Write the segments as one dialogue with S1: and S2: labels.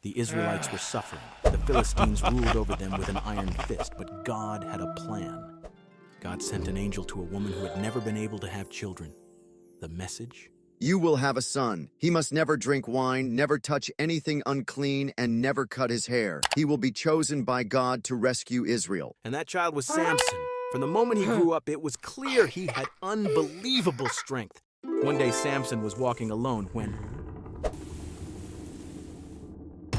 S1: The Israelites were suffering. The Philistines ruled over them with an iron fist, but God had a plan. God sent an angel to a woman who had never been able to have children. The message?
S2: You will have a son. He must never drink wine, never touch anything unclean, and never cut his hair. He will be chosen by God to rescue Israel.
S1: And that child was Samson. From the moment he grew up, it was clear he had unbelievable strength. One day, Samson was walking alone when...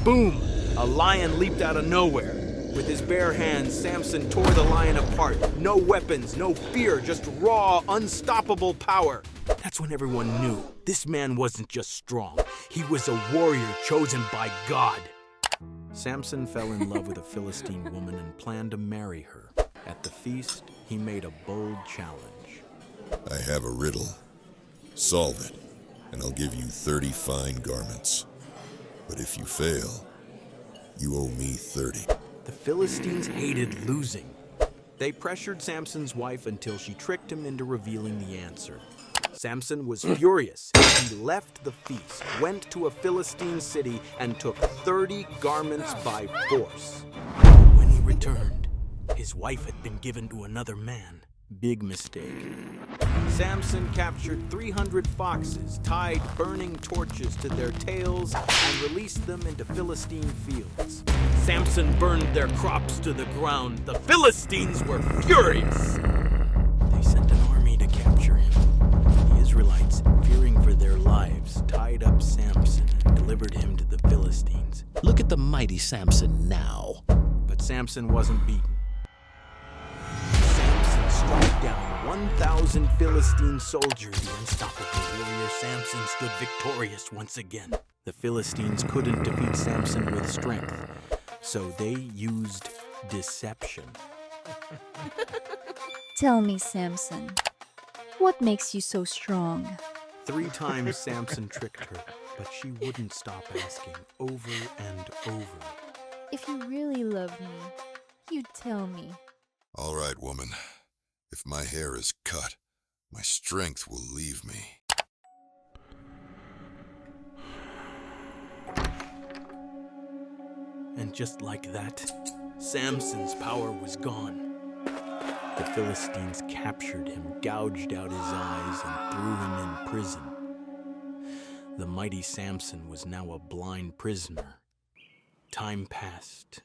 S1: boom! A lion leaped out of nowhere. With his bare hands, Samson tore the lion apart. No weapons, no fear, just raw, unstoppable power. That's when everyone knew this man wasn't just strong. He was a warrior chosen by God. Samson fell in love with a Philistine woman and planned to marry her. At the feast, he made a bold challenge.
S3: I have a riddle. Solve it, and I'll give you 30 fine garments. But if you fail, you owe me 30.
S1: The Philistines hated losing. They pressured Samson's wife until she tricked him into revealing the answer. Samson was furious. He left the feast, went to a Philistine city, and took 30 garments by force. When he returned, his wife had been given to another man. Big mistake. Samson captured 300 foxes, tied burning torches to their tails, and released them into Philistine fields. Samson burned their crops to the ground. The Philistines were furious. They sent an army to capture him. The Israelites, fearing for their lives, tied up Samson and delivered him to the Philistines.
S4: Look at the mighty Samson now.
S1: But Samson wasn't beaten. Struck down 1,000 Philistine soldiers. The unstoppable warrior Samson stood victorious once again. The Philistines couldn't defeat Samson with strength, so they used deception.
S5: Tell me, Samson, what makes you so strong?
S1: 3 times Samson tricked her, but she wouldn't stop asking over and over.
S5: If you really love me, you'd tell me.
S3: All right, woman. If my hair is cut, my strength will leave me.
S1: And just like that, Samson's power was gone. The Philistines captured him, gouged out his eyes, and threw him in prison. The mighty Samson was now a blind prisoner. Time passed.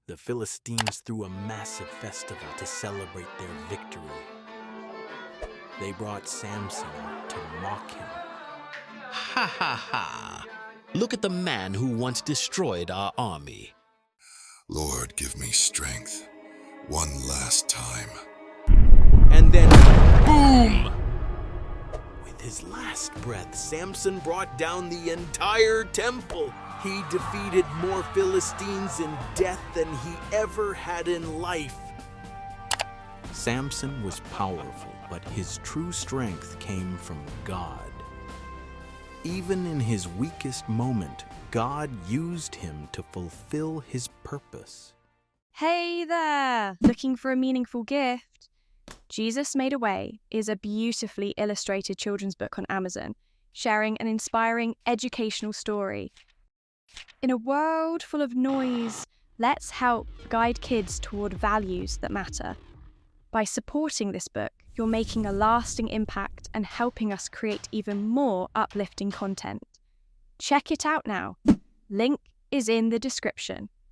S1: The Philistines threw a massive festival to celebrate their victory. They brought Samson out to mock him.
S4: Ha ha ha! Look at the man who once destroyed our army.
S3: Lord, give me strength. One last time.
S1: And then, boom! With his last breath, Samson brought down the entire temple. He defeated more Philistines in death than he ever had in life. Samson was powerful, but his true strength came from God. Even in his weakest moment, God used him to fulfill his purpose.
S6: Hey there! Looking for a meaningful gift? Jesus Made a Way is a beautifully illustrated children's book on Amazon, sharing an inspiring educational story. In a world full of noise, let's help guide kids toward values that matter. By supporting this book, you're making a lasting impact and helping us create even more uplifting content. Check it out now. Link is in the description.